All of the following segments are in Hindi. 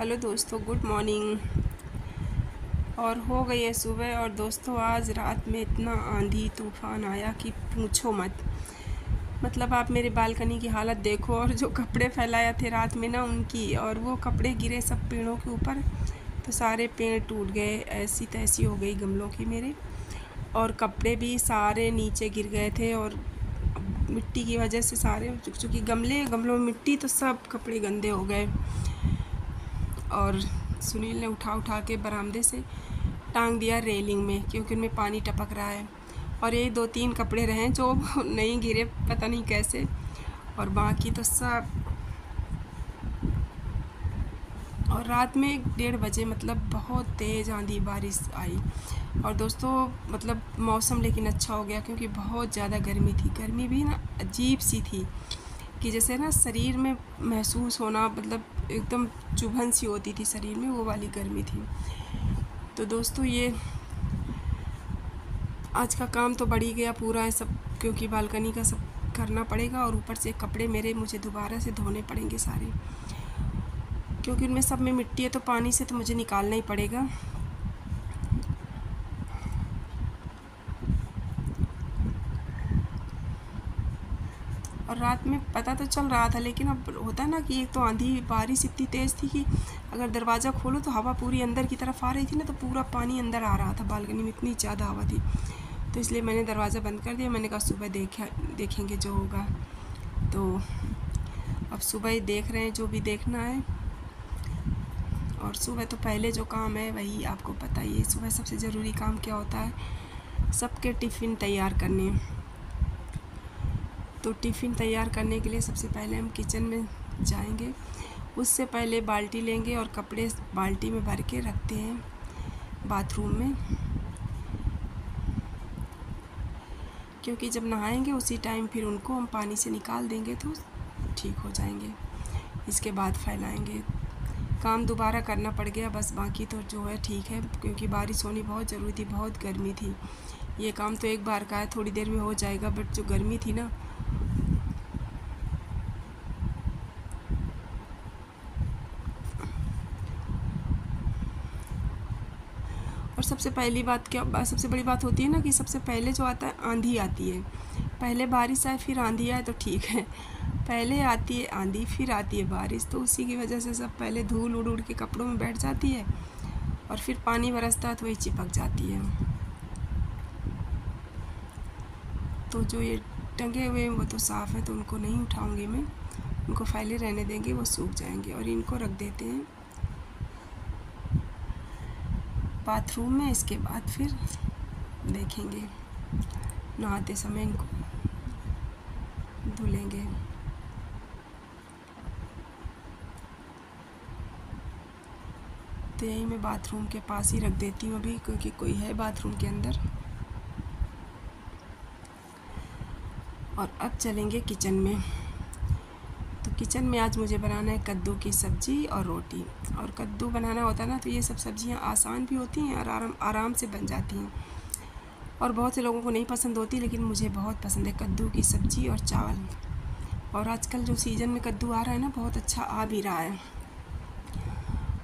हेलो दोस्तों, गुड मॉर्निंग। और हो गई है सुबह। और दोस्तों आज रात में इतना आंधी तूफान आया कि पूछो मत। मतलब आप मेरे बालकनी की हालत देखो, और जो कपड़े फैलाए थे रात में ना उनकी, और वो कपड़े गिरे सब पेड़ों के ऊपर, तो सारे पेड़ टूट गए, ऐसी तैसी हो गई गमलों की मेरे। और कपड़े भी सारे नीचे गिर गए थे, और मिट्टी की वजह से सारे, चूँकि गमलों में मिट्टी, तो सब कपड़े गंदे हो गए। और सुनील ने उठा के बरामदे से टांग दिया रेलिंग में, क्योंकि उनमें पानी टपक रहा है। और ये 2-3 कपड़े रहे जो नहीं गिरे, पता नहीं कैसे, और बाकी तो सब। और रात में 1:30 बजे मतलब बहुत तेज़ आंधी बारिश आई। और दोस्तों मतलब मौसम लेकिन अच्छा हो गया, क्योंकि बहुत ज़्यादा गर्मी थी। गर्मी भी ना अजीब सी थी, कि जैसे ना शरीर में महसूस होना, मतलब एकदम चुभन सी होती थी शरीर में, वो वाली गर्मी थी। तो दोस्तों ये आज का काम तो बढ़ ही गया पूरा है सब, क्योंकि बालकनी का सब करना पड़ेगा, और ऊपर से कपड़े मेरे मुझे दोबारा से धोने पड़ेंगे सारे, क्योंकि उनमें सब में मिट्टी है, तो पानी से तो मुझे निकालना ही पड़ेगा। और रात में पता तो चल रहा था, लेकिन अब होता है ना कि एक तो आंधी बारिश इतनी तेज़ थी कि अगर दरवाज़ा खोलो तो हवा पूरी अंदर की तरफ आ रही थी ना, तो पूरा पानी अंदर आ रहा था बालकनी में, इतनी ज़्यादा हवा थी। तो इसलिए मैंने दरवाज़ा बंद कर दिया। मैंने कहा सुबह देखेंगे जो होगा। तो अब सुबह ही देख रहे हैं जो भी देखना है। और सुबह तो पहले जो काम है वही आपको पता ही है। सुबह सबसे ज़रूरी काम क्या होता है? सबके टिफ़िन तैयार करने। तो टिफ़िन तैयार करने के लिए सबसे पहले हम किचन में जाएंगे। उससे पहले बाल्टी लेंगे और कपड़े बाल्टी में भर के रखते हैं बाथरूम में, क्योंकि जब नहाएंगे उसी टाइम फिर उनको हम पानी से निकाल देंगे तो ठीक हो जाएंगे। इसके बाद फैलाएंगे। काम दोबारा करना पड़ गया बस, बाकी तो जो है ठीक है, क्योंकि बारिश होनी बहुत ज़रूरी थी, बहुत गर्मी थी। ये काम तो एक बार का है, थोड़ी देर में हो जाएगा, बट जो गर्मी थी ना। और सबसे बड़ी बात होती है ना, कि सबसे पहले जो आता है आंधी आती है। पहले बारिश आए फिर आंधी आए तो ठीक है, पहले आती है आंधी फिर आती है बारिश, तो उसी की वजह से सब पहले धूल उड़ के कपड़ों में बैठ जाती है, और फिर पानी बरसता है तो वही चिपक जाती है। तो जो ये टंगे हुए हैं वो तो साफ़ है, तो उनको नहीं उठाऊंगी मैं, उनको फैले रहने देंगे, वो सूख जाएंगे। और इनको रख देते हैं बाथरूम में। इसके बाद फिर देखेंगे, नहाते समय इनको धुलेंगे। तो यही मैं बाथरूम के पास ही रख देती हूँ अभी, क्योंकि कोई है बाथरूम के अंदर। और अब चलेंगे किचन में। तो किचन में आज मुझे बनाना है कद्दू की सब्ज़ी और रोटी। और कद्दू बनाना होता है ना, तो ये सब सब्ज़ियाँ आसान भी होती हैं और आराम से बन जाती हैं। और बहुत से लोगों को नहीं पसंद होती, लेकिन मुझे बहुत पसंद है कद्दू की सब्ज़ी और चावल। और आजकल जो सीज़न में कद्दू आ रहा है ना, बहुत अच्छा आ भी रहा है।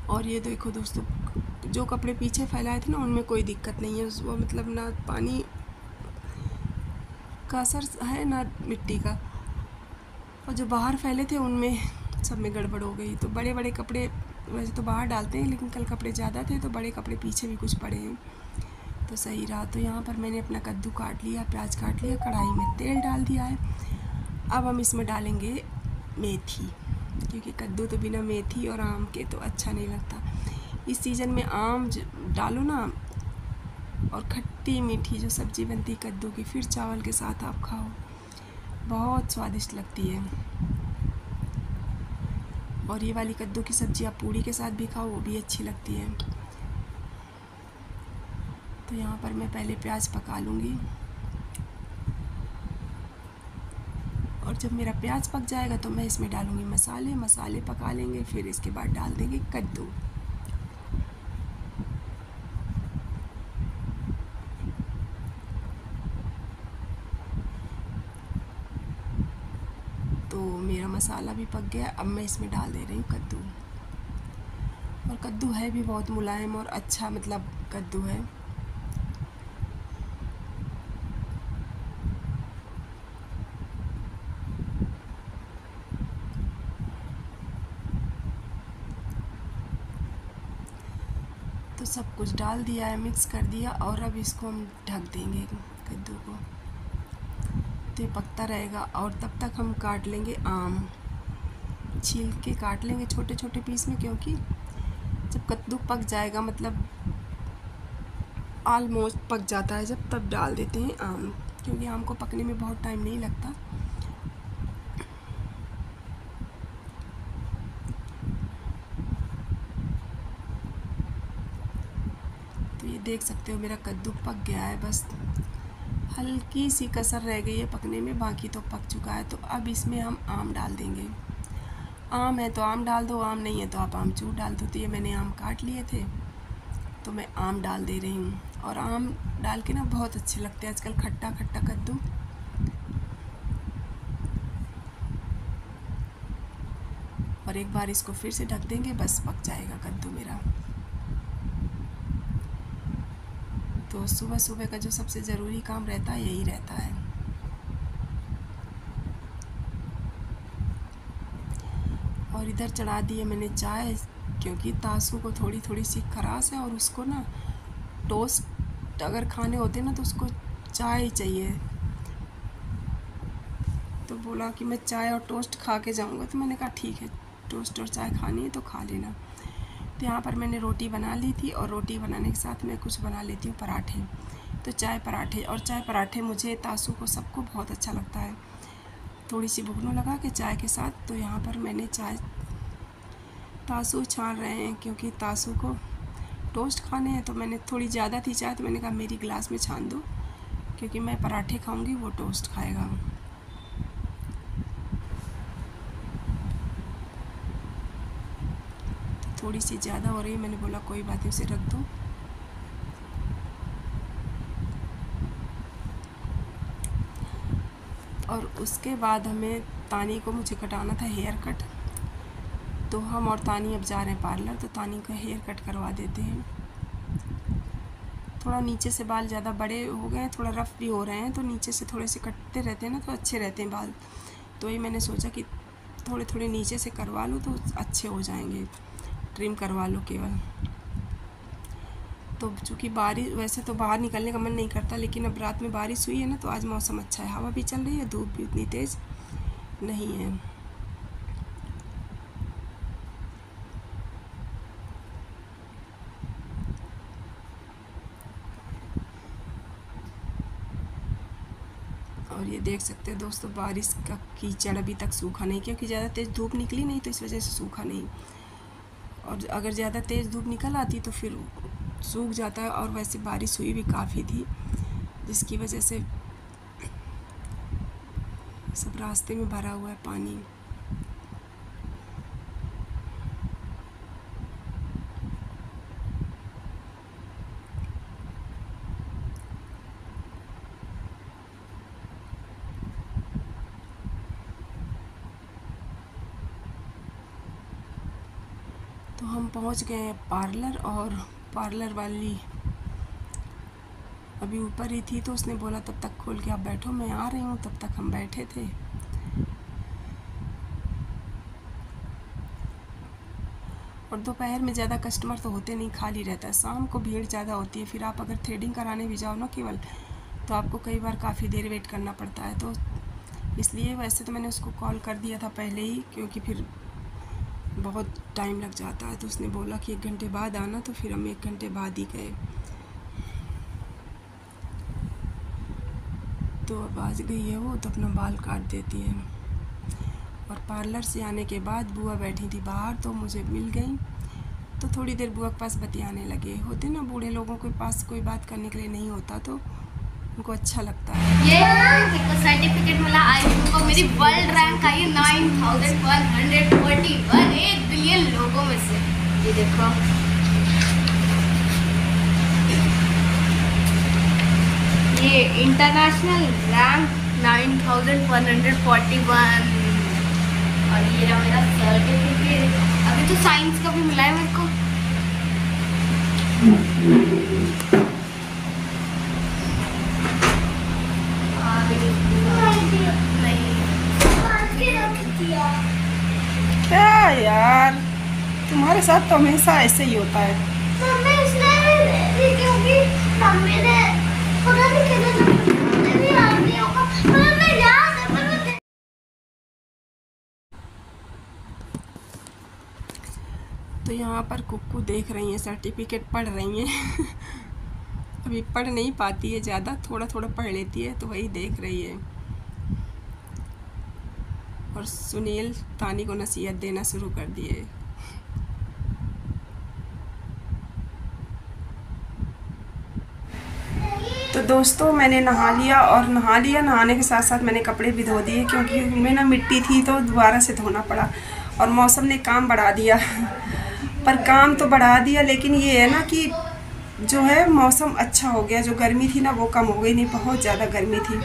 और ये देखो दोस्तों, जो कपड़े पीछे फैलाए थे ना उनमें कोई दिक्कत नहीं है, वो मतलब ना पानी का असर है ना मिट्टी का। और जो बाहर फैले थे उनमें सब में गड़बड़ हो गई। तो बड़े बड़े कपड़े वैसे तो बाहर डालते हैं, लेकिन कल कपड़े ज़्यादा थे तो बड़े कपड़े पीछे भी कुछ पड़े हैं, तो सही रहा। तो यहाँ पर मैंने अपना कद्दू काट लिया, प्याज काट लिया, कढ़ाई में तेल डाल दिया है। अब हम इसमें डालेंगे मेथी, क्योंकि कद्दू तो बिना मेथी और आम के तो अच्छा नहीं लगता। इस सीज़न में आम डालो ना, और खट्टी मीठी जो सब्ज़ी बनती है कद्दू की, फिर चावल के साथ आप खाओ, बहुत स्वादिष्ट लगती है। और ये वाली कद्दू की सब्ज़ी आप पूड़ी के साथ भी खाओ, वो भी अच्छी लगती है। तो यहाँ पर मैं पहले प्याज पका लूँगी, और जब मेरा प्याज पक जाएगा तो मैं इसमें डालूँगी मसाले पका लेंगे, फिर इसके बाद डाल देंगे कद्दू। तो मेरा मसाला भी पक गया, अब मैं इसमें डाल दे रही हूँ कद्दू। कद्दू है भी बहुत मुलायम और अच्छा, मतलब कद्दू है। तो सब कुछ डाल दिया है, मिक्स कर दिया, और अब इसको हम ढक देंगे कद्दू को, तो ये पकता रहेगा। और तब तक हम काट लेंगे आम, छील के काट लेंगे छोटे छोटे पीस में, क्योंकि जब कद्दू पक जाएगा, मतलब ऑलमोस्ट पक जाता है जब, तब डाल देते हैं आम, क्योंकि आम को पकने में बहुत टाइम नहीं लगता। तो ये देख सकते हो मेरा कद्दू पक गया है, बस हल्की सी कसर रह गई है पकने में, बाकी तो पक चुका है। तो अब इसमें हम आम डाल देंगे। आम है तो आम डाल दो, आम नहीं है तो आप आमचूर डाल दो। तो ये मैंने आम काट लिए थे, तो मैं आम डाल दे रही हूँ। और आम डाल के ना बहुत अच्छे लगते हैं आजकल, खट्टा खट्टा कद्दू। और एक बार इसको फिर से ढक देंगे, बस पक जाएगा कद्दू मेरा। तो सुबह सुबह का जो सबसे ज़रूरी काम रहता है यही रहता है। और इधर चढ़ा दिए मैंने चाय, क्योंकि तासू को थोड़ी थोड़ी सी खराश है, और उसको ना टोस्ट अगर खाने होते ना तो उसको चाय चाहिए। तो बोला कि मैं चाय और टोस्ट खा के जाऊँगा, तो मैंने कहा ठीक है, टोस्ट और चाय खानी है तो खा लेना। तो यहाँ पर मैंने रोटी बना ली थी, और रोटी बनाने के साथ मैं कुछ बना लेती हूँ पराठे। तो चाय पराठे, और चाय पराठे मुझे, तासू को, सबको बहुत अच्छा लगता है, थोड़ी सी भुगनू लगा के चाय के साथ। तो यहाँ पर मैंने चाय, तासू छान रहे हैं क्योंकि तासू को टोस्ट खाने हैं। तो मैंने थोड़ी ज़्यादा थी चाय, तो मैंने कहा मेरी गिलास में छान दो, क्योंकि मैं पराठे खाऊंगी, वो टोस्ट खाएगा। थोड़ी सी ज़्यादा हो रही है, मैंने बोला कोई बात नहीं, उसे रख दो। और उसके बाद हमें, तानी को मुझे कटाना था हेयर कट, तो हम और तानी अब जा रहे हैं पार्लर। तो तानी का हेयर कट करवा देते हैं। थोड़ा नीचे से बाल ज़्यादा बड़े हो गए हैं, थोड़ा रफ़ भी हो रहे हैं, तो नीचे से थोड़े से कटते रहते हैं ना, तो अच्छे रहते हैं बाल। तो ये मैंने सोचा कि थोड़े थोड़े नीचे से करवा लूँ तो अच्छे हो जाएंगे, ट्रिम करवा लो केवल। तो चूँकि बारिश, वैसे तो बाहर निकलने का मन नहीं करता, लेकिन अब रात में बारिश हुई है ना, तो आज मौसम अच्छा है, हवा भी चल रही है, धूप भी उतनी तेज़ नहीं है। और ये देख सकते हैं दोस्तों, बारिश का कीचड़ अभी तक सूखा नहीं, क्योंकि ज़्यादा तेज़ धूप निकली नहीं, तो इस वजह से सूखा नहीं। और अगर ज़्यादा तेज़ धूप निकल आती तो फिर सूख जाता है। और वैसे बारिश हुई भी काफ़ी थी, जिसकी वजह से सब रास्ते में भरा हुआ है पानी। तो हम पहुंच गए हैं पार्लर, और पार्लर वाली अभी ऊपर ही थी, तो उसने बोला तब तक खोल के आप बैठो, मैं आ रही हूँ। तब तक हम बैठे थे। और दोपहर में ज़्यादा कस्टमर तो होते नहीं, खाली रहता है। शाम को भीड़ ज़्यादा होती है। फिर आप अगर थ्रेडिंग कराने भी जाओ ना केवल, तो आपको कई बार काफ़ी देर वेट करना पड़ता है। तो इसलिए वैसे तो मैंने उसको कॉल कर दिया था पहले ही, क्योंकि फिर बहुत टाइम लग जाता है। तो उसने बोला कि 1 घंटे बाद आना, तो फिर हम 1 घंटे बाद ही गए। तो अब आज गई है वो, तो अपना बाल काट देती है। और पार्लर से आने के बाद बुआ बैठी थी बाहर, तो मुझे मिल गई। तो थोड़ी देर बुआ के पास बतियाने लगे। होते ना बूढ़े लोगों के पास कोई बात करने के लिए नहीं होता, तो उनको अच्छा लगता है। ये देखो सर्टिफिकेट मिला आईफोन को, मेरी वर्ल्ड रैंक आई है 9141, 1 बिलियन लोगों में से। ये देखो, ये इंटरनेशनल रैंक 9141। और ये रहा मेरा सर्टिफिकेट। अभी तो साइंस का भी मिला है मेरे को, क्या यार, तुम्हारे साथ तो हमेशा ऐसे ही होता है। मम्मी इसलिए क्योंकि मम्मी ने पता नहीं कितने भी याद नहीं होगा, पर मैं याद है, पर मैं तो यहाँ पर कुक्कू देख रही हैं, सर्टिफिकेट पढ़ रही हैं। अभी पढ़ नहीं पाती है ज़्यादा, थोड़ा थोड़ा पढ़ लेती है, तो वही देख रही है। और सुनील तानी को नसीहत देना शुरू कर दिए। तो दोस्तों मैंने नहा लिया, और नहाने के साथ साथ मैंने कपड़े भी धो दिए, क्योंकि उनमें ना मिट्टी थी तो दोबारा से धोना पड़ा। और मौसम ने काम बढ़ा दिया। पर काम तो बढ़ा दिया, लेकिन ये है ना कि जो है मौसम अच्छा हो गया, जो गर्मी थी ना वो कम हो गई, नहीं बहुत ज़्यादा गर्मी थी।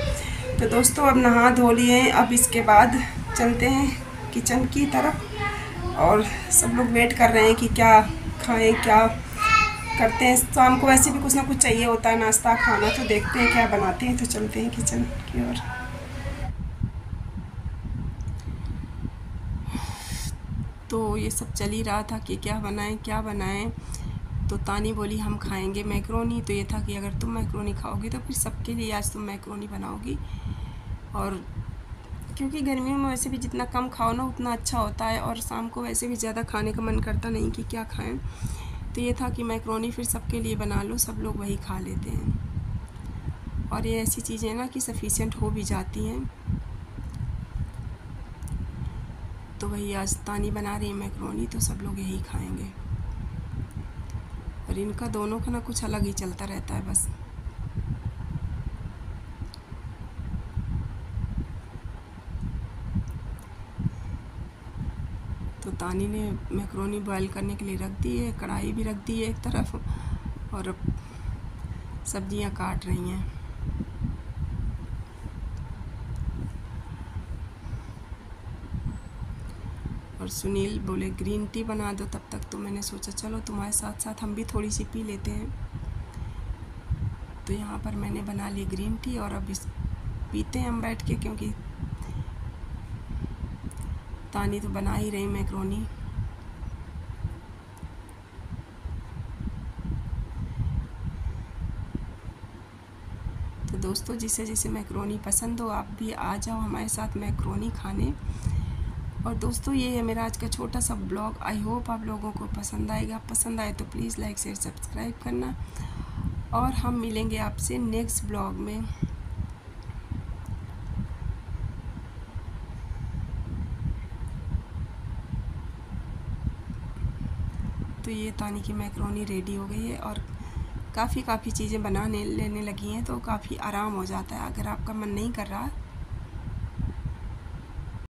तो दोस्तों अब नहा धो लिए, अब इसके बाद चलते हैं किचन की तरफ। और सब लोग वेट कर रहे हैं कि क्या खाएं, क्या करते हैं। शाम को वैसे भी कुछ ना कुछ चाहिए होता है, नाश्ता खाना, तो देखते हैं क्या बनाते हैं। तो चलते हैं किचन की ओर। तो ये सब चल ही रहा था कि क्या बनाएं। तो तानी बोली हम खाएंगे मैक्रोनी। तो ये था कि अगर तुम मैक्रोनी खाओगी तो फिर सबके लिए आज तुम मैक्रोनी बनाओगी। और क्योंकि गर्मियों में वैसे भी जितना कम खाओ ना उतना अच्छा होता है, और शाम को वैसे भी ज़्यादा खाने का मन करता नहीं कि क्या खाएं। तो ये था कि मैक्रोनी फिर सबके लिए बना लो, सब लोग वही खा लेते हैं। और ये ऐसी चीज़ें ना कि सफिशिएंट हो भी जाती हैं। तो वही आज तानी बना रही है मैक्रोनी, तो सब लोग यही खाएंगे। और इनका दोनों का ना कुछ अलग ही चलता रहता है बस। तो तानी ने मैक्रोनी बॉयल करने के लिए रख दी है, कढ़ाई भी रख दी है एक तरफ, और अब सब्जियां काट रही हैं। और सुनील बोले ग्रीन टी बना दो तब तक, तो मैंने सोचा चलो तुम्हारे साथ साथ हम भी थोड़ी सी पी लेते हैं। तो यहाँ पर मैंने बना ली ग्रीन टी, और अब इस पीते हैं हम बैठ के, क्योंकि तानी तो बना ही रही मैक्रोनी। तो दोस्तों जिसे जिसे मैक्रोनी पसंद हो आप भी आ जाओ हमारे साथ मैक्रोनी खाने। और दोस्तों ये है मेरा आज का छोटा सा ब्लॉग। आई होप आप लोगों को पसंद आएगा। पसंद आए तो प्लीज़ लाइक शेयर सब्सक्राइब करना, और हम मिलेंगे आपसे नेक्स्ट ब्लॉग में। तो ये तानी की मैक्रोनी रेडी हो गई है, और काफ़ी चीज़ें बनाने लेने लगी हैं, तो काफ़ी आराम हो जाता है। अगर आपका मन नहीं कर रहा